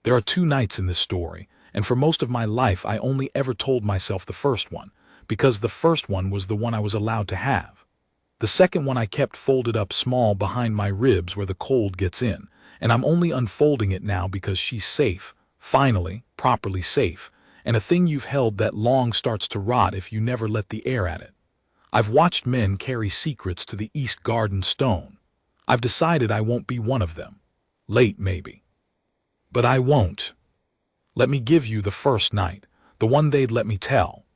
There are two nights in this story, and for most of my life I only ever told myself the first one, because the first one was the one I was allowed to have. The second one I kept folded up small behind my ribs where the cold gets in, and I'm only unfolding it now because she's safe, finally, properly safe, and a thing you've held that long starts to rot if you never let the air at it. I've watched men carry secrets to the East Garden stone. I've decided I won't be one of them. Late, maybe. But I won't. Let me give you the first night, the one they'd let me tell.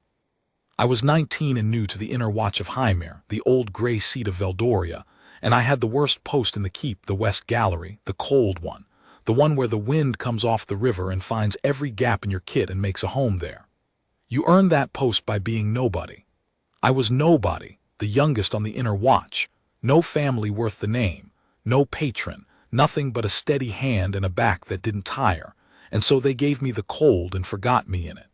I was 19 and new to the inner watch of Hymir, the old gray seat of Veldoria, and I had the worst post in the keep, the West Gallery, the cold one, the one where the wind comes off the river and finds every gap in your kit and makes a home there. You earn that post by being nobody. I was nobody, the youngest on the inner watch, no family worth the name, no patron, nothing but a steady hand and a back that didn't tire, and so they gave me the cold and forgot me in it.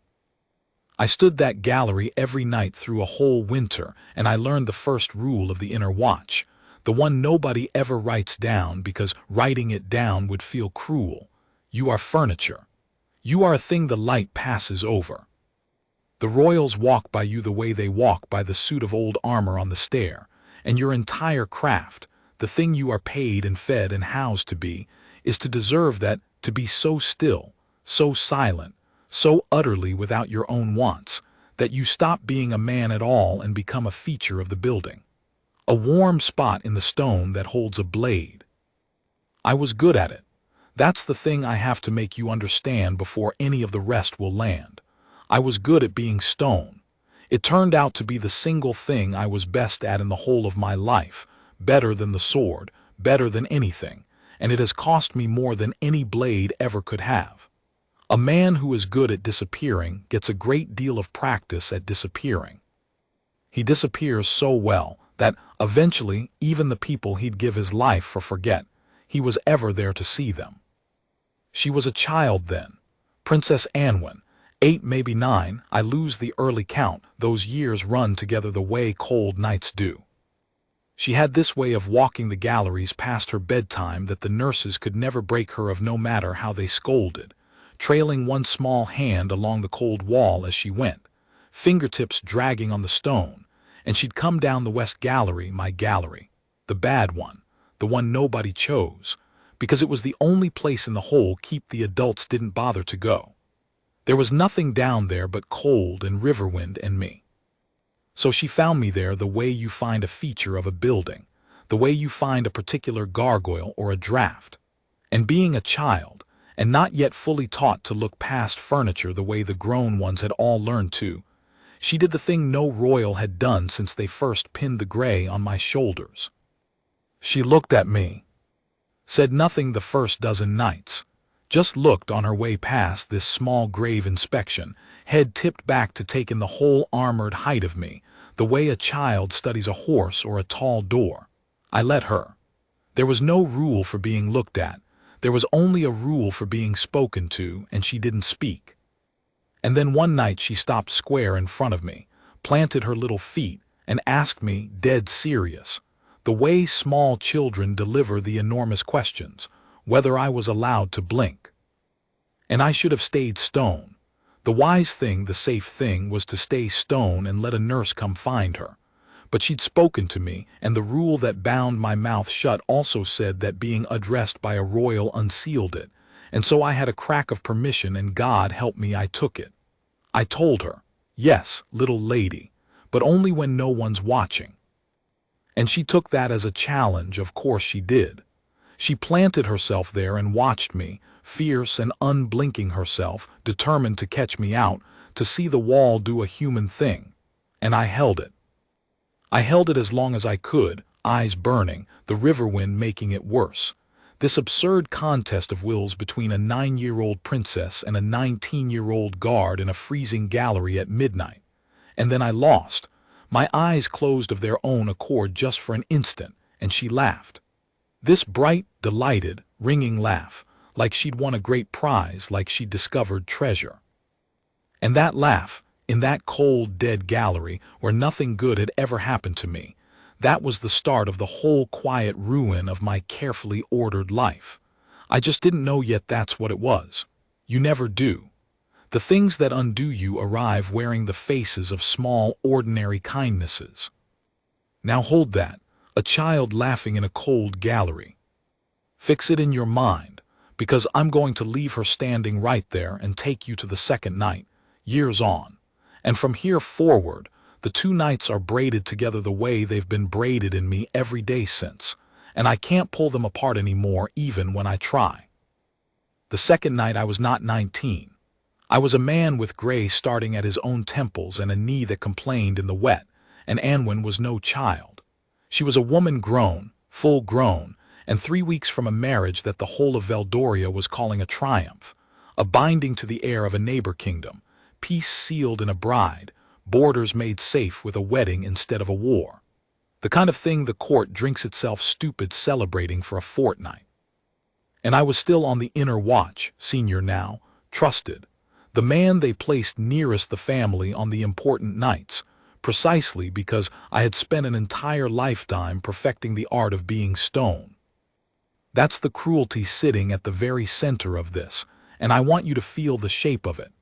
I stood that gallery every night through a whole winter, and I learned the first rule of the inner watch, the one nobody ever writes down because writing it down would feel cruel. You are furniture. You are a thing the light passes over. The royals walk by you the way they walk by the suit of old armor on the stair, and your entire craft, the thing you are paid and fed and housed to be, is to deserve that, to be so still, so silent, so utterly without your own wants, that you stop being a man at all and become a feature of the building. A warm spot in the stone that holds a blade. I was good at it. That's the thing I have to make you understand before any of the rest will land. I was good at being stone. It turned out to be the single thing I was best at in the whole of my life, better than the sword, better than anything, and it has cost me more than any blade ever could have. A man who is good at disappearing gets a great deal of practice at disappearing. He disappears so well that, eventually, even the people he'd give his life for forget he was ever there to see them. She was a child then, Princess Anwen, 8 maybe 9, I lose the early count, those years run together the way cold nights do. She had this way of walking the galleries past her bedtime that the nurses could never break her of no matter how they scolded, trailing one small hand along the cold wall as she went, fingertips dragging on the stone, and she'd come down the West Gallery, my gallery, the bad one, the one nobody chose, because it was the only place in the whole keep the adults didn't bother to go. There was nothing down there but cold and river wind and me. So she found me there the way you find a feature of a building, the way you find a particular gargoyle or a draft. And being a child, and not yet fully taught to look past furniture the way the grown ones had all learned to, she did the thing no royal had done since they first pinned the gray on my shoulders. She looked at me, said nothing the first dozen nights, just looked on her way past this small grave inspection, head tipped back to take in the whole armored height of me, the way a child studies a horse or a tall door. I let her. There was no rule for being looked at. There was only a rule for being spoken to, and she didn't speak. And then one night she stopped square in front of me, planted her little feet, and asked me, dead serious, the way small children deliver the enormous questions, whether I was allowed to blink. And I should have stayed stone. The wise thing, the safe thing, was to stay stone and let a nurse come find her. But she'd spoken to me, and the rule that bound my mouth shut also said that being addressed by a royal unsealed it, and so I had a crack of permission, and God help me I took it. I told her, yes, little lady, but only when no one's watching. And she took that as a challenge, of course she did. She planted herself there and watched me, fierce and unblinking herself, determined to catch me out, to see the wall do a human thing. And I held it. I held it as long as I could, eyes burning, the river wind making it worse. This absurd contest of wills between a 9-year-old princess and a 19-year-old guard in a freezing gallery at midnight. And then I lost. My eyes closed of their own accord just for an instant, and she laughed. This bright, delighted, ringing laugh, like she'd won a great prize, like she'd discovered treasure. And that laugh, in that cold, dead gallery where nothing good had ever happened to me, that was the start of the whole quiet ruin of my carefully ordered life. I just didn't know yet that's what it was. You never do. The things that undo you arrive wearing the faces of small, ordinary kindnesses. Now hold that, a child laughing in a cold gallery. Fix it in your mind, because I'm going to leave her standing right there and take you to the second night, years on. And from here forward, the two nights are braided together the way they've been braided in me every day since, and I can't pull them apart anymore even when I try. The second night I was not 19. I was a man with gray starting at his own temples and a knee that complained in the wet, and Anwen was no child. She was a woman grown, full grown, and 3 weeks from a marriage that the whole of Veldoria was calling a triumph, a binding to the heir of a neighbor kingdom, peace sealed in a bride, borders made safe with a wedding instead of a war. The kind of thing the court drinks itself stupid celebrating for a fortnight. And I was still on the inner watch, senior now, trusted, the man they placed nearest the family on the important nights, precisely because I had spent an entire lifetime perfecting the art of being stone. That's the cruelty sitting at the very center of this, and I want you to feel the shape of it.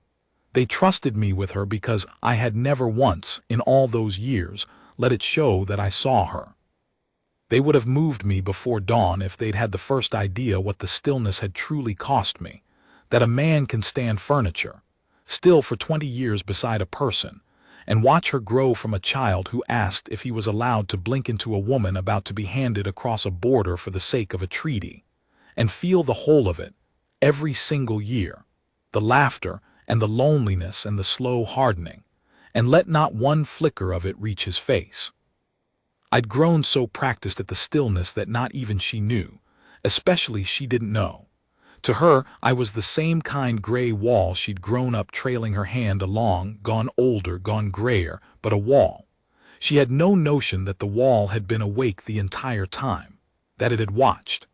They trusted me with her because I had never once, in all those years, let it show that I saw her. They would have moved me before dawn if they'd had the first idea what the stillness had truly cost me, that a man can stand furniture, still for 20 years beside a person, and watch her grow from a child who asked if he was allowed to blink into a woman about to be handed across a border for the sake of a treaty, and feel the whole of it, every single year, the laughter and the loneliness and the slow hardening, and let not one flicker of it reach his face. I'd grown so practiced at the stillness that not even she knew, especially she didn't know. To her, I was the same kind gray wall she'd grown up trailing her hand along, gone older, gone grayer, but a wall. She had no notion that the wall had been awake the entire time, that it had watched,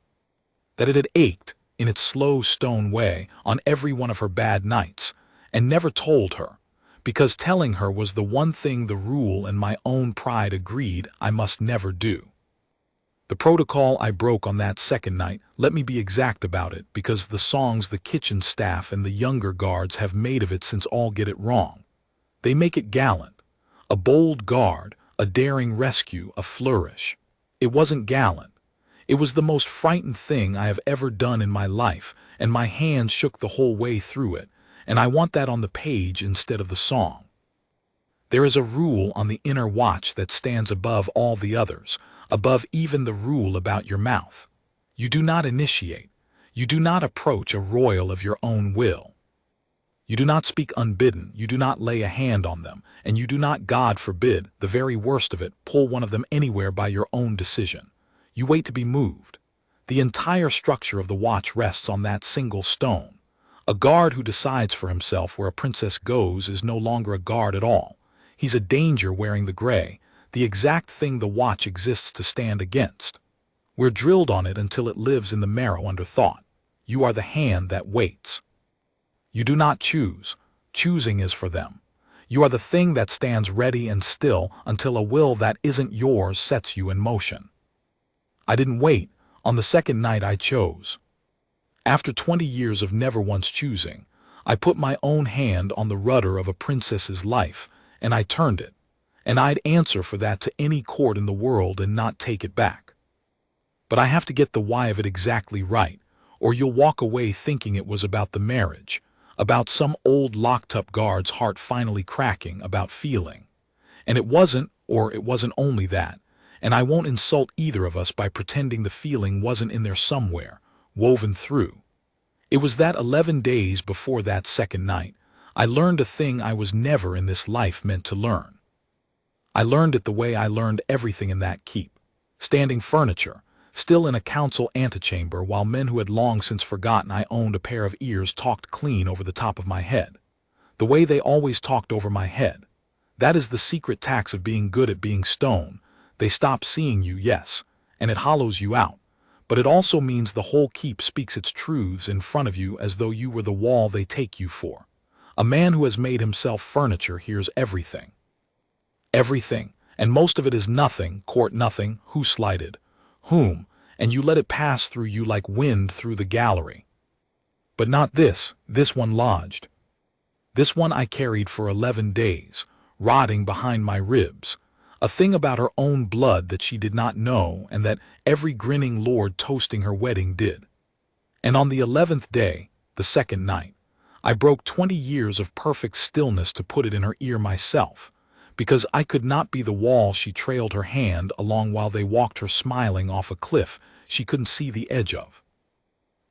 that it had ached, in its slow stone way, on every one of her bad nights, and never told her, because telling her was the one thing the rule and my own pride agreed I must never do. The protocol I broke on that second night, let me be exact about it, because the songs the kitchen staff and the younger guards have made of it since all get it wrong. They make it gallant, a bold guard, a daring rescue, a flourish. It wasn't gallant. It was the most frightened thing I have ever done in my life, and my hands shook the whole way through it, and I want that on the page instead of the song. There is a rule on the inner watch that stands above all the others, above even the rule about your mouth. You do not initiate. You do not approach a royal of your own will. You do not speak unbidden. You do not lay a hand on them, and you do not, God forbid, the very worst of it, pull one of them anywhere by your own decision. You wait to be moved. The entire structure of the watch rests on that single stone. A guard who decides for himself where a princess goes is no longer a guard at all. He's a danger wearing the gray, the exact thing the watch exists to stand against. We're drilled on it until it lives in the marrow under thought. You are the hand that waits. You do not choose. Choosing is for them. You are the thing that stands ready and still until a will that isn't yours sets you in motion. I didn't wait. On the second night I chose. After 20 years of never once choosing, I put my own hand on the rudder of a princess's life, and I turned it. And I'd answer for that to any court in the world and not take it back. But I have to get the why of it exactly right, or you'll walk away thinking it was about the marriage, about some old locked-up guard's heart finally cracking, about feeling. And it wasn't, or it wasn't only that, and I won't insult either of us by pretending the feeling wasn't in there somewhere, woven through. It was that 11 days before that second night, I learned a thing I was never in this life meant to learn. I learned it the way I learned everything in that keep, standing furniture, still in a council antechamber while men who had long since forgotten I owned a pair of ears talked clean over the top of my head. The way they always talked over my head. That is the secret tax of being good at being stone. They stop seeing you, yes, and it hollows you out, but it also means the whole keep speaks its truths in front of you as though you were the wall they take you for. A man who has made himself furniture hears everything. Everything, and most of it is nothing, court nothing, who slighted, whom, and you let it pass through you like wind through the gallery. But not this, this one lodged. This one I carried for 11 days, rotting behind my ribs, a thing about her own blood that she did not know and that every grinning lord toasting her wedding did. And on the 11th day, the second night, I broke 20 years of perfect stillness to put it in her ear myself, because I could not be the wall she trailed her hand along while they walked her smiling off a cliff she couldn't see the edge of.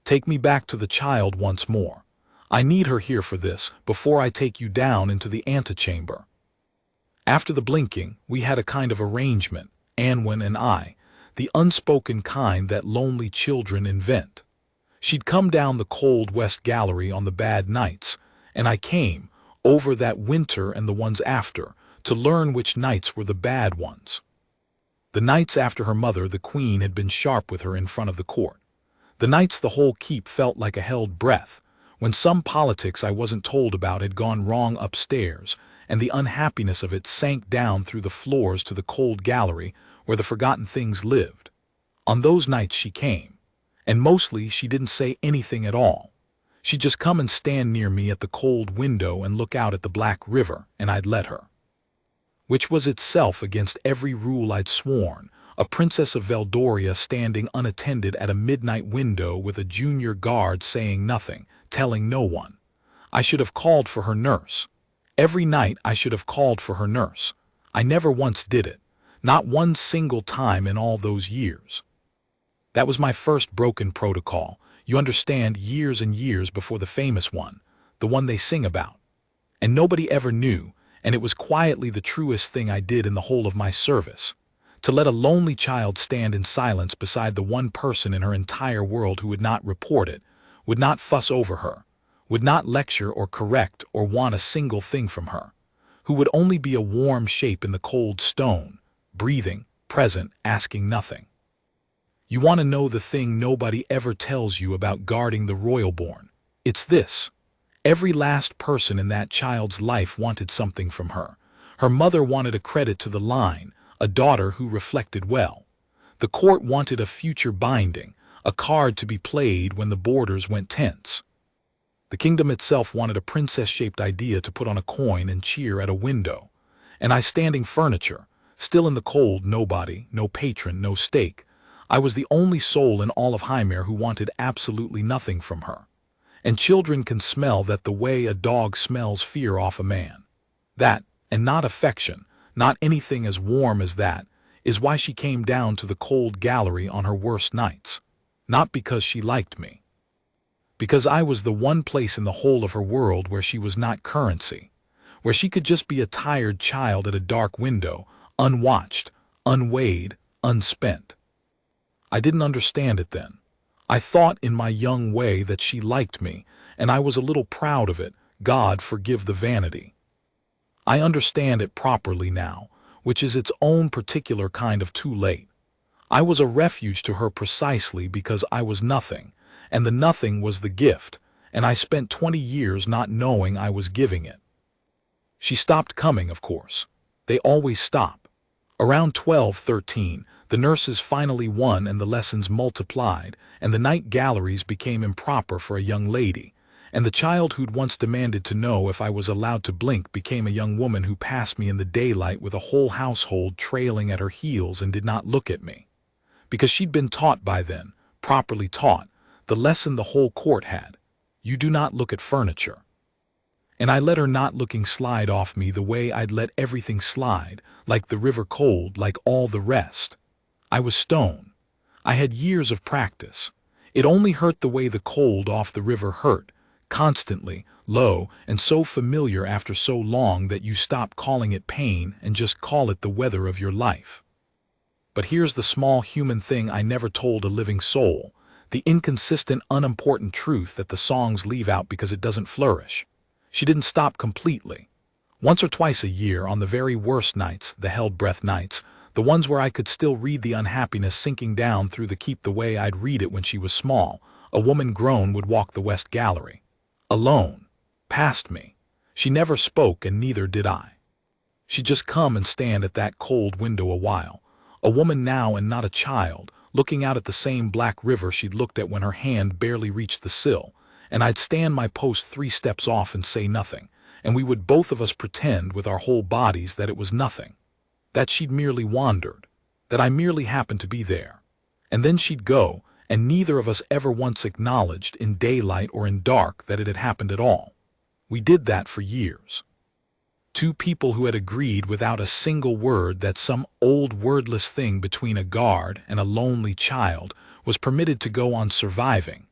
Take me back to the child once more. I need her here for this before I take you down into the antechamber. After the blinking, we had a kind of arrangement, Anwen and I, the unspoken kind that lonely children invent. She'd come down the cold west gallery on the bad nights, and I came, over that winter and the ones after, to learn which nights were the bad ones. The nights after her mother, the queen, had been sharp with her in front of the court. The nights the whole keep felt like a held breath, when some politics I wasn't told about had gone wrong upstairs, and the unhappiness of it sank down through the floors to the cold gallery where the forgotten things lived. On those nights she came, and mostly she didn't say anything at all. She'd just come and stand near me at the cold window and look out at the black river, and I'd let her. Which was itself against every rule I'd sworn, a princess of Veldoria standing unattended at a midnight window with a junior guard saying nothing, telling no one. I should have called for her nurse. Every night I should have called for her nurse. I never once did it, not one single time in all those years. That was my first broken protocol, you understand, years and years before the famous one, the one they sing about. And nobody ever knew, and it was quietly the truest thing I did in the whole of my service. To let a lonely child stand in silence beside the one person in her entire world who would not report it, would not fuss over her, would not lecture or correct or want a single thing from her, who would only be a warm shape in the cold stone, breathing, present, asking nothing. You want to know the thing nobody ever tells you about guarding the royal-born? It's this. Every last person in that child's life wanted something from her. Her mother wanted a credit to the line, a daughter who reflected well. The court wanted a future binding, a card to be played when the borders went tense. The kingdom itself wanted a princess-shaped idea to put on a coin and cheer at a window. And I standing furniture, still in the cold, nobody, no patron, no stake. I was the only soul in all of Hymir who wanted absolutely nothing from her. And children can smell that the way a dog smells fear off a man. That, and not affection, not anything as warm as that, is why she came down to the cold gallery on her worst nights. Not because she liked me. Because I was the one place in the whole of her world where she was not currency, where she could just be a tired child at a dark window, unwatched, unweighed, unspent. I didn't understand it then. I thought in my young way that she liked me, and I was a little proud of it. God forgive the vanity. I understand it properly now, which is its own particular kind of too late. I was a refuge to her precisely because I was nothing, and the nothing was the gift, and I spent 20 years not knowing I was giving it. She stopped coming, of course. They always stop. Around 12-13, the nurses finally won and the lessons multiplied, and the night galleries became improper for a young lady, and the child who'd once demanded to know if I was allowed to blink became a young woman who passed me in the daylight with a whole household trailing at her heels and did not look at me. Because she'd been taught by then, properly taught, the lesson the whole court had. You do not look at furniture. And I let her not looking slide off me the way I'd let everything slide, like the river cold, like all the rest. I was stone. I had years of practice. It only hurt the way the cold off the river hurt, constantly, low, and so familiar after so long that you stop calling it pain and just call it the weather of your life. But here's the small human thing I never told a living soul, the inconsistent, unimportant truth that the songs leave out because it doesn't flourish. She didn't stop completely. Once or twice a year, on the very worst nights, the held-breath nights, the ones where I could still read the unhappiness sinking down through the keep the way I'd read it when she was small, a woman grown would walk the West Gallery. Alone. Past me. She never spoke and neither did I. She'd just come and stand at that cold window a while, a woman now and not a child, looking out at the same black river she'd looked at when her hand barely reached the sill, and I'd stand my post 3 steps off and say nothing, and we would both of us pretend with our whole bodies that it was nothing, that she'd merely wandered, that I merely happened to be there. And then she'd go, and neither of us ever once acknowledged in daylight or in dark that it had happened at all. We did that for years. Two people who had agreed without a single word that some old wordless thing between a guard and a lonely child was permitted to go on surviving,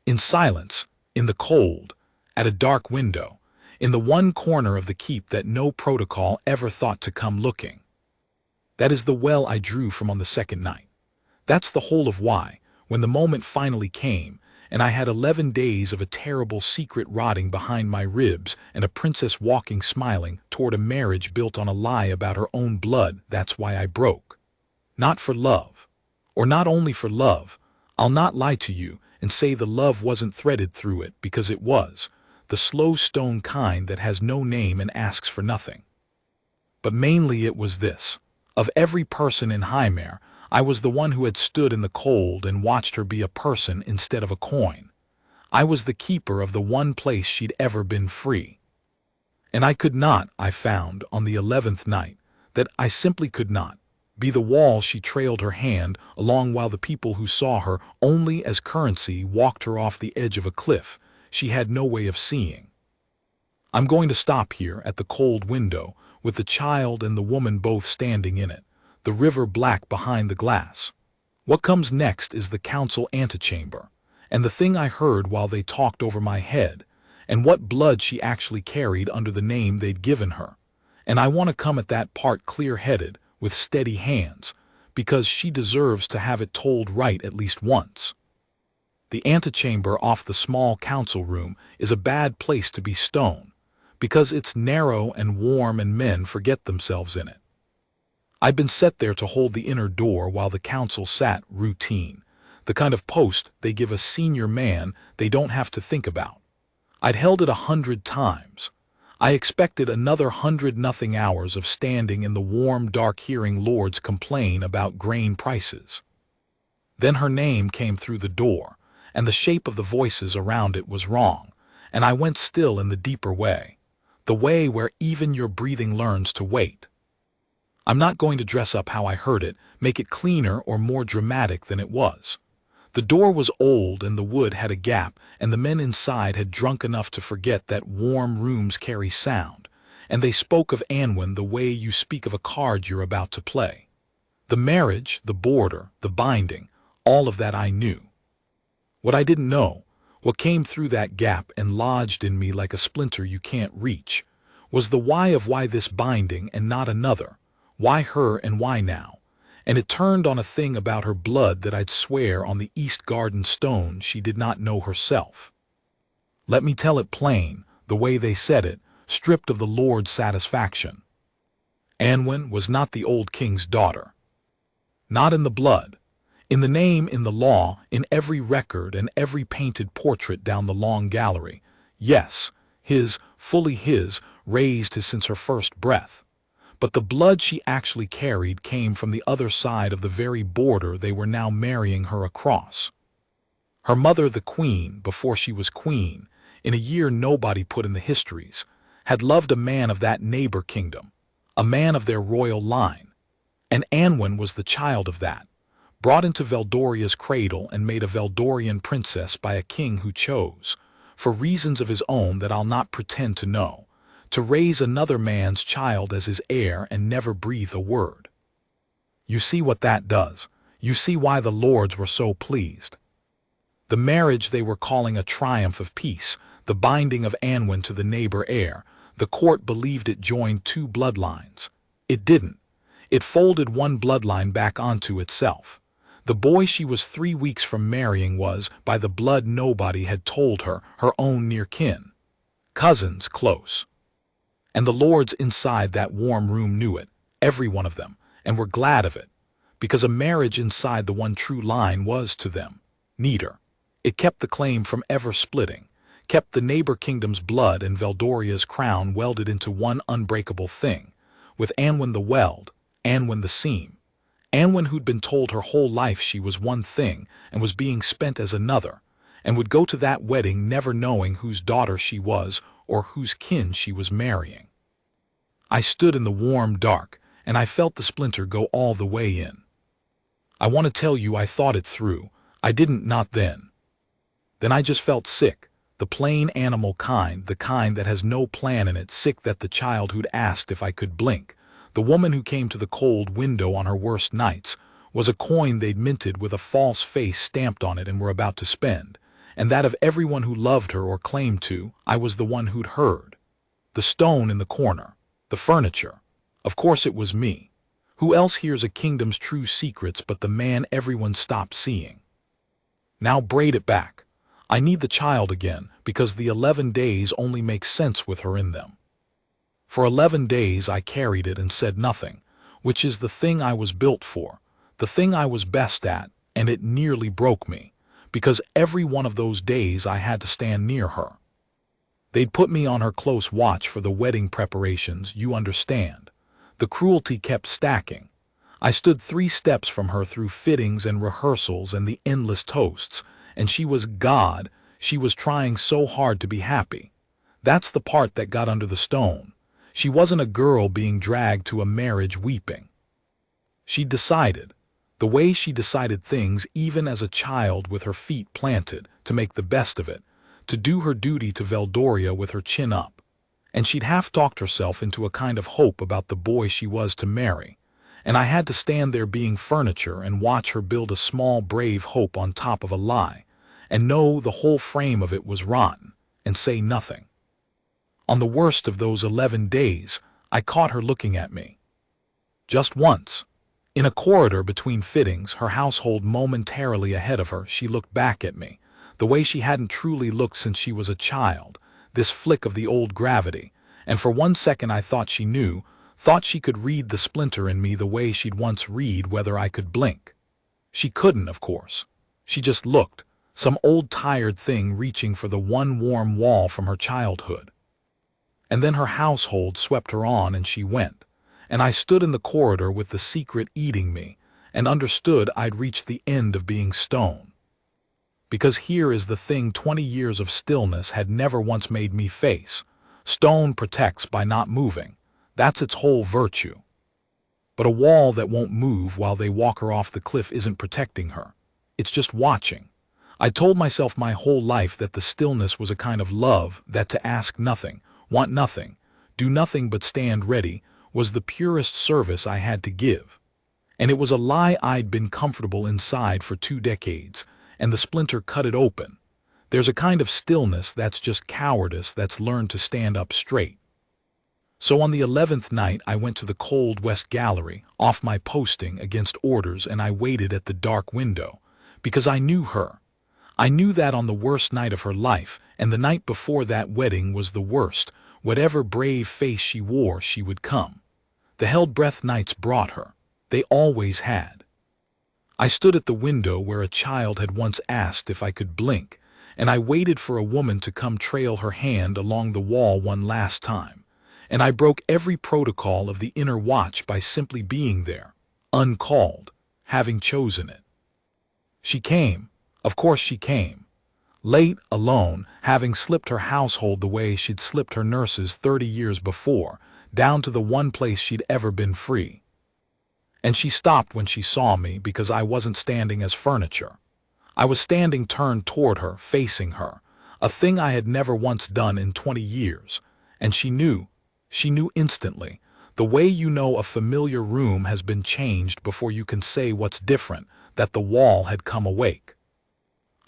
in silence, in the cold, at a dark window, in the one corner of the keep that no protocol ever thought to come looking. That is the well I drew from on the second night. That's the whole of why, when the moment finally came, and I had 11 days of a terrible secret rotting behind my ribs and a princess walking smiling toward a marriage built on a lie about her own blood, that's why I broke. Not for love. Or not only for love. I'll not lie to you and say the love wasn't threaded through it, because it was. The slow stone kind that has no name and asks for nothing. But mainly it was this. Of every person in Hymere, I was the one who had stood in the cold and watched her be a person instead of a coin. I was the keeper of the one place she'd ever been free. And I could not, I found, on the 11th night, that I simply could not, be the wall she trailed her hand along while the people who saw her only as currency walked her off the edge of a cliff she had no way of seeing. I'm going to stop here at the cold window, with the child and the woman both standing in it, the river black behind the glass. What comes next is the council antechamber, and the thing I heard while they talked over my head, and what blood she actually carried under the name they'd given her. And I want to come at that part clear-headed, with steady hands, because she deserves to have it told right at least once. The antechamber off the small council room is a bad place to be stone, because it's narrow and warm and men forget themselves in it. I'd been set there to hold the inner door while the council sat routine, the kind of post they give a senior man they don't have to think about. I'd held it 100 times. I expected another 100 nothing hours of standing in the warm dark hearing lords complain about grain prices. Then her name came through the door, and the shape of the voices around it was wrong, and I went still in the deeper way, the way where even your breathing learns to wait. I'm not going to dress up how I heard it, make it cleaner or more dramatic than it was. The door was old and the wood had a gap, and the men inside had drunk enough to forget that warm rooms carry sound, and they spoke of Anwen the way you speak of a card you're about to play. The marriage, the border, the binding, all of that I knew. What I didn't know, what came through that gap and lodged in me like a splinter you can't reach, was the why of why this binding and not another, why her and why now. And it turned on a thing about her blood that I'd swear on the East Garden stone she did not know herself. Let me tell it plain, the way they said it, stripped of the Lord's satisfaction. Anwen was not the old king's daughter. Not in the blood. In the name, in the law, in every record and every painted portrait down the long gallery. Yes, his, fully his, raised his since her first breath. But the blood she actually carried came from the other side of the very border they were now marrying her across. Her mother, the queen, before she was queen, in a year nobody put in the histories, had loved a man of that neighbor kingdom, a man of their royal line. And Anwen was the child of that, brought into Veldoria's cradle and made a Veldorian princess by a king who chose, for reasons of his own that I'll not pretend to know, to raise another man's child as his heir and never breathe a word. You see what that does. You see why the lords were so pleased. The marriage they were calling a triumph of peace, the binding of Anwen to the neighbor heir, the court believed it joined two bloodlines. It didn't. It folded one bloodline back onto itself. The boy she was 3 weeks from marrying was, by the blood nobody had told her, her own near kin. Cousins close. And the lords inside that warm room knew it, every one of them, and were glad of it, because a marriage inside the one true line was, to them, neater. It kept the claim from ever splitting, kept the neighbor kingdom's blood and Veldoria's crown welded into one unbreakable thing, with Anwen the weld, Anwen the seam, Anwen who'd been told her whole life she was one thing and was being spent as another, and would go to that wedding never knowing whose daughter she was or whose kin she was marrying. I stood in the warm dark, and I felt the splinter go all the way in. I want to tell you I thought it through. I didn't, not then. Then I just felt sick, the plain animal kind, the kind that has no plan in it, sick that the child who'd asked if I could blink, the woman who came to the cold window on her worst nights, was a coin they'd minted with a false face stamped on it and were about to spend, and that of everyone who loved her or claimed to, I was the one who'd heard. The stone in the corner, the furniture. Of course it was me. Who else hears a kingdom's true secrets but the man everyone stopped seeing? Now braid it back. I need the child again, because the 11 days only make sense with her in them. For 11 days I carried it and said nothing, which is the thing I was built for, the thing I was best at, and it nearly broke me, because every one of those days I had to stand near her. They'd put me on her close watch for the wedding preparations, you understand. The cruelty kept stacking. I stood 3 steps from her through fittings and rehearsals and the endless toasts, and she was God. She was trying so hard to be happy. That's the part that got under the stone. She wasn't a girl being dragged to a marriage weeping. She decided, the way she decided things even as a child with her feet planted, to make the best of it, to do her duty to Veldoria with her chin up. And she'd half-talked herself into a kind of hope about the boy she was to marry. And I had to stand there being furniture and watch her build a small brave hope on top of a lie, and know the whole frame of it was rotten, and say nothing. On the worst of those 11 days, I caught her looking at me. Just once. In a corridor between fittings, her household momentarily ahead of her, she looked back at me, the way she hadn't truly looked since she was a child, this flick of the old gravity, and for 1 second I thought she knew, thought she could read the splinter in me the way she'd once read whether I could blink. She couldn't, of course. She just looked, some old tired thing reaching for the one warm wall from her childhood. And then her household swept her on and she went, and I stood in the corridor with the secret eating me, and understood I'd reached the end of being stone. Because here is the thing 20 years of stillness had never once made me face. Stone protects by not moving. That's its whole virtue. But a wall that won't move while they walk her off the cliff isn't protecting her. It's just watching. I told myself my whole life that the stillness was a kind of love, that to ask nothing, want nothing, do nothing but stand ready, was the purest service I had to give. And it was a lie I'd been comfortable inside for 2 decades, and the splinter cut it open. There's a kind of stillness that's just cowardice that's learned to stand up straight. So on the 11th night I went to the cold west gallery, off my posting against orders, and I waited at the dark window, because I knew her. I knew that on the worst night of her life, and the night before that wedding was the worst, whatever brave face she wore, she would come. The held breath nights brought her. They always had. I stood at the window where a child had once asked if I could blink, and I waited for a woman to come trail her hand along the wall one last time, and I broke every protocol of the inner watch by simply being there, uncalled, having chosen it. She came. Of course she came. Late, alone, having slipped her household the way she'd slipped her nurses 30 years before, down to the one place she'd ever been free. And she stopped when she saw me because I wasn't standing as furniture. I was standing turned toward her, facing her, a thing I had never once done in 20 years, and she knew instantly, the way you know a familiar room has been changed before you can say what's different, that the wall had come awake.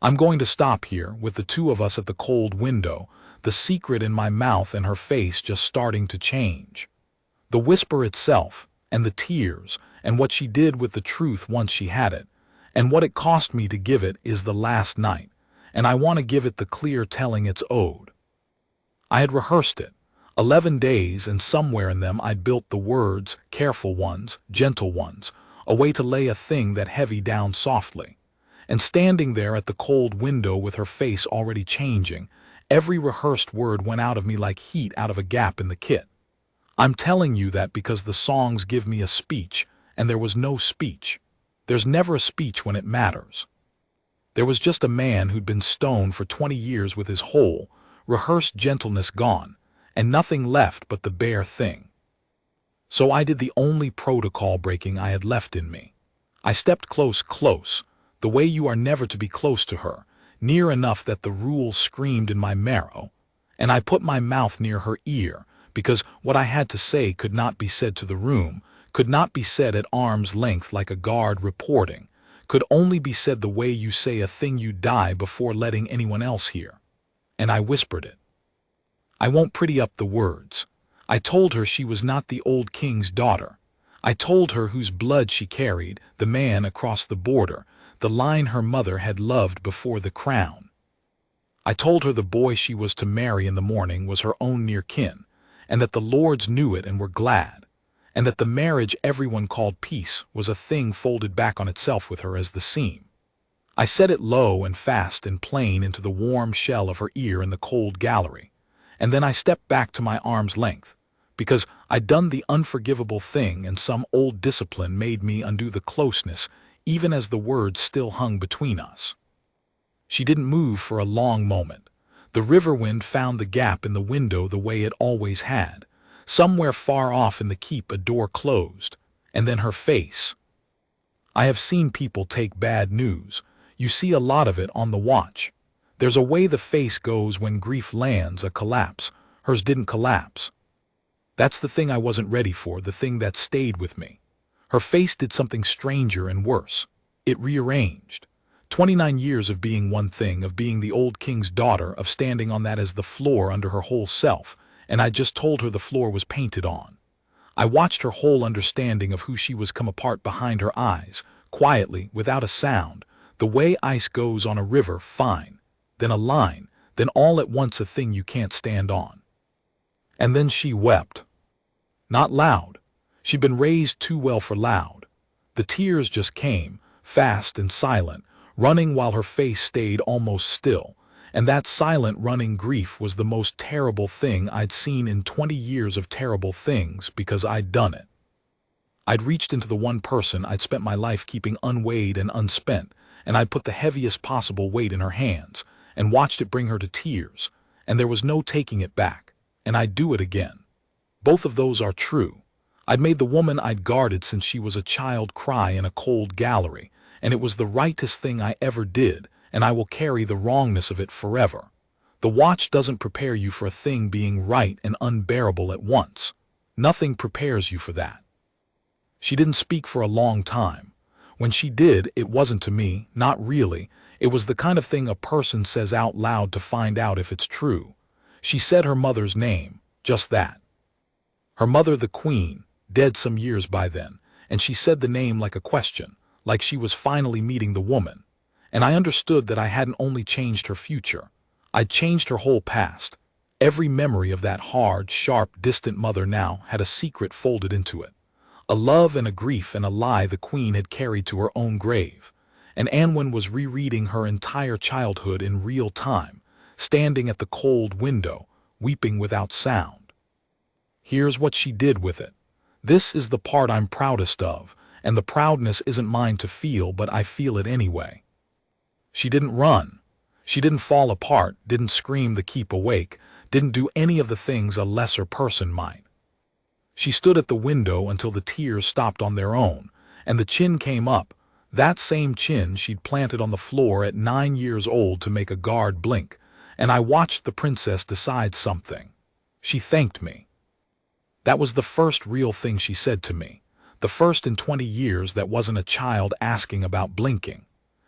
I'm going to stop here, with the 2 of us at the cold window, the secret in my mouth and her face just starting to change. The whisper itself, and the tears, and what she did with the truth once she had it, and what it cost me to give it, is the last night, and I want to give it the clear telling it's owed. I had rehearsed it, 11 days, and somewhere in them I'd built the words, careful ones, gentle ones, a way to lay a thing that heavy down softly. And standing there at the cold window with her face already changing, every rehearsed word went out of me like heat out of a gap in the kit. I'm telling you that because the songs give me a speech, and there was no speech. There's never a speech when it matters. There was just a man who'd been stoned for 20 years with his whole, rehearsed gentleness gone, and nothing left but the bare thing. So I did the only protocol breaking I had left in me. I stepped close, the way you are never to be close to her, near enough that the rules screamed in my marrow, and I put my mouth near her ear, because what I had to say could not be said to the room, could not be said at arm's length like a guard reporting, could only be said the way you say a thing you die before letting anyone else hear. And I whispered it. I won't pretty up the words. I told her she was not the old king's daughter. I told her whose blood she carried, the man across the border, the line her mother had loved before the crown. I told her the boy she was to marry in the morning was her own near kin, and that the lords knew it and were glad, and that the marriage everyone called peace was a thing folded back on itself with her as the seam. I said it low and fast and plain into the warm shell of her ear in the cold gallery, and then I stepped back to my arm's length, because I'd done the unforgivable thing and some old discipline made me undo the closeness, even as the words still hung between us. She didn't move for a long moment. The river wind found the gap in the window the way it always had. Somewhere far off in the keep a door closed, and then her face. I have seen people take bad news. You see a lot of it on the watch. There's a way the face goes when grief lands, a collapse. Hers didn't collapse. That's the thing I wasn't ready for, the thing that stayed with me. Her face did something stranger and worse. It rearranged. 29 years of being one thing, of being the old king's daughter, of standing on that as the floor under her whole self, and I just told her the floor was painted on. I watched her whole understanding of who she was come apart behind her eyes, quietly, without a sound, the way ice goes on a river, fine, then a line, then all at once a thing you can't stand on. And then she wept. Not loud. She'd been raised too well for loud. The tears just came, fast and silent, running while her face stayed almost still, and that silent running grief was the most terrible thing I'd seen in 20 years of terrible things, because I'd done it. I'd reached into the one person I'd spent my life keeping unweighed and unspent, and I'd put the heaviest possible weight in her hands, and watched it bring her to tears, and there was no taking it back, and I'd do it again. Both of those are true. I'd made the woman I'd guarded since she was a child cry in a cold gallery, and it was the rightest thing I ever did, and I will carry the wrongness of it forever. The watch doesn't prepare you for a thing being right and unbearable at once. Nothing prepares you for that. She didn't speak for a long time. When she did, it wasn't to me, not really. It was the kind of thing a person says out loud to find out if it's true. She said her mother's name, just that. Her mother, the queen, dead some years by then, and she said the name like a question, like she was finally meeting the woman. And I understood that I hadn't only changed her future, I'd changed her whole past. Every memory of that hard, sharp, distant mother now had a secret folded into it. A love and a grief and a lie the queen had carried to her own grave. And Anwen was rereading her entire childhood in real time, standing at the cold window, weeping without sound. Here's what she did with it. This is the part I'm proudest of, and the proudness isn't mine to feel, but I feel it anyway. She didn't run. She didn't fall apart, didn't scream to keep awake, didn't do any of the things a lesser person might. She stood at the window until the tears stopped on their own, and the chin came up, that same chin she'd planted on the floor at 9 years old to make a guard blink, and I watched the princess decide something. She thanked me. That was the first real thing she said to me, the first in 20 years that wasn't a child asking about blinking.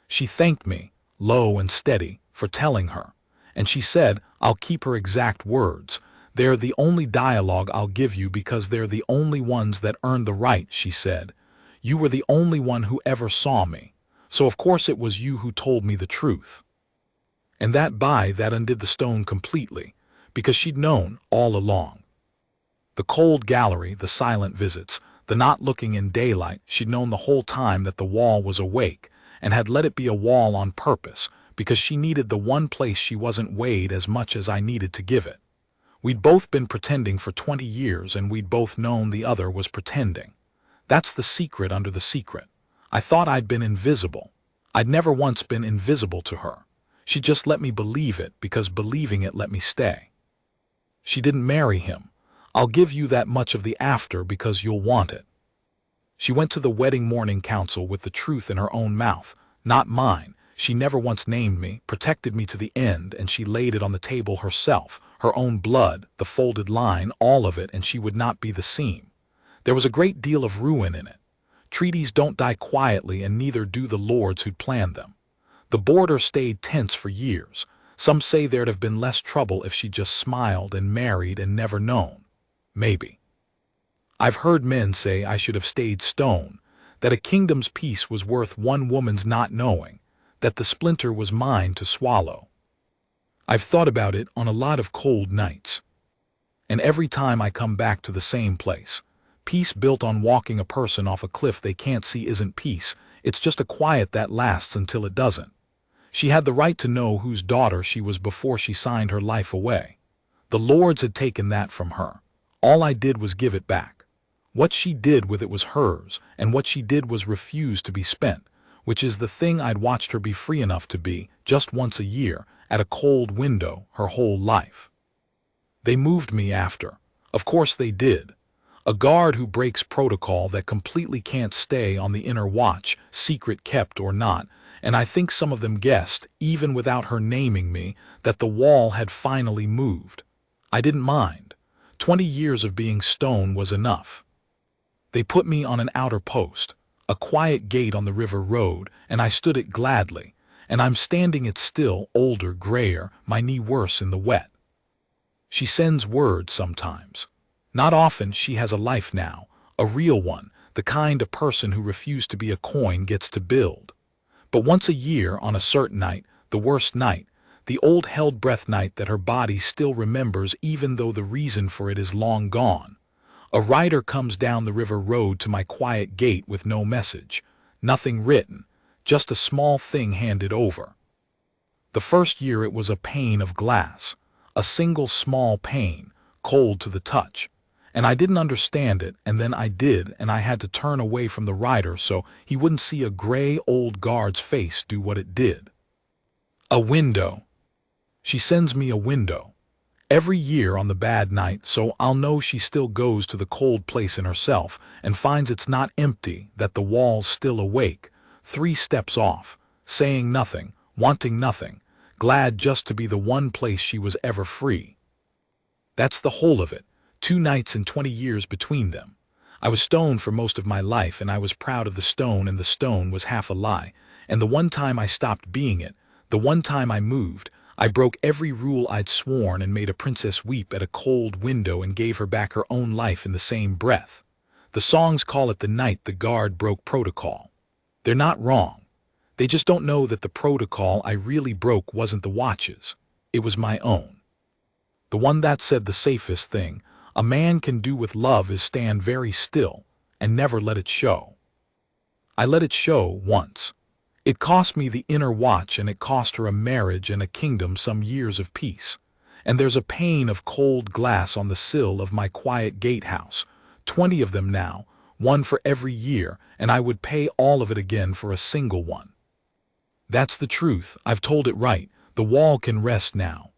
She thanked me, low and steady, for telling her, and she said, I'll keep her exact words. They're the only dialogue I'll give you because they're the only ones that earned the right, she said. You were the only one who ever saw me, so of course it was you who told me the truth. And that undid the stone completely, because she'd known all along. The cold gallery, the silent visits, the not looking in daylight, she'd known the whole time that the wall was awake, and had let it be a wall on purpose, because she needed the one place she wasn't weighed as much as I needed to give it. We'd both been pretending for 20 years, and we'd both known the other was pretending. That's the secret under the secret. I thought I'd been invisible. I'd never once been invisible to her. She just let me believe it because believing it let me stay. She didn't marry him. I'll give you that much of the after because you'll want it. She went to the wedding morning council with the truth in her own mouth, not mine. She never once named me, protected me to the end, and she laid it on the table herself, her own blood, the folded line, all of it, and she would not be the seam. There was a great deal of ruin in it. Treaties don't die quietly, and neither do the lords who'd planned them. The border stayed tense for years. Some say there'd have been less trouble if she just smiled and married and never known. Maybe. I've heard men say I should have stayed stone, that a kingdom's peace was worth one woman's not knowing, that the splinter was mine to swallow. I've thought about it on a lot of cold nights. And every time I come back to the same place. Peace built on walking a person off a cliff they can't see isn't peace, it's just a quiet that lasts until it doesn't. She had the right to know whose daughter she was before she signed her life away. The lords had taken that from her. All I did was give it back. What she did with it was hers, and what she did was refuse to be spent, which is the thing I'd watched her be free enough to be, just once a year, at a cold window, her whole life. They moved me after. Of course they did. A guard who breaks protocol that completely can't stay on the inner watch, secret kept or not, and I think some of them guessed, even without her naming me, that the wall had finally moved. I didn't mind. 20 years of being stone was enough. They put me on an outer post, a quiet gate on the river road, and I stood it gladly, and I'm standing it still, older, grayer, my knee worse in the wet. She sends word sometimes. Not often. She has a life now, a real one, the kind a person who refused to be a coin gets to build. But once a year, on a certain night, the worst night, the old held breath night that her body still remembers even though the reason for it is long gone, a rider comes down the river road to my quiet gate with no message, nothing written, just a small thing handed over. The first year it was a pane of glass, a single small pane, cold to the touch. And I didn't understand it, and then I did, and I had to turn away from the rider so he wouldn't see a gray old guard's face do what it did. A window. She sends me a window. Every year on the bad night, so I'll know she still goes to the cold place in herself and finds it's not empty, that the wall's still awake, 3 steps off, saying nothing, wanting nothing, glad just to be the one place she was ever free. That's the whole of it. 2 nights and 20 years between them. I was stone for most of my life, and I was proud of the stone, and the stone was half a lie. And the one time I stopped being it, the one time I moved, I broke every rule I'd sworn and made a princess weep at a cold window and gave her back her own life in the same breath. The songs call it the night the guard broke protocol. They're not wrong. They just don't know that the protocol I really broke wasn't the watch's. It was my own. The one that said the safest thing a man can do with love is stand very still and never let it show. I let it show once. It cost me the inner watch, and it cost her a marriage and a kingdom, some years of peace. And there's a pane of cold glass on the sill of my quiet gatehouse, 20 of them now, one for every year, and I would pay all of it again for a single one. That's the truth. I've told it right. The wall can rest now.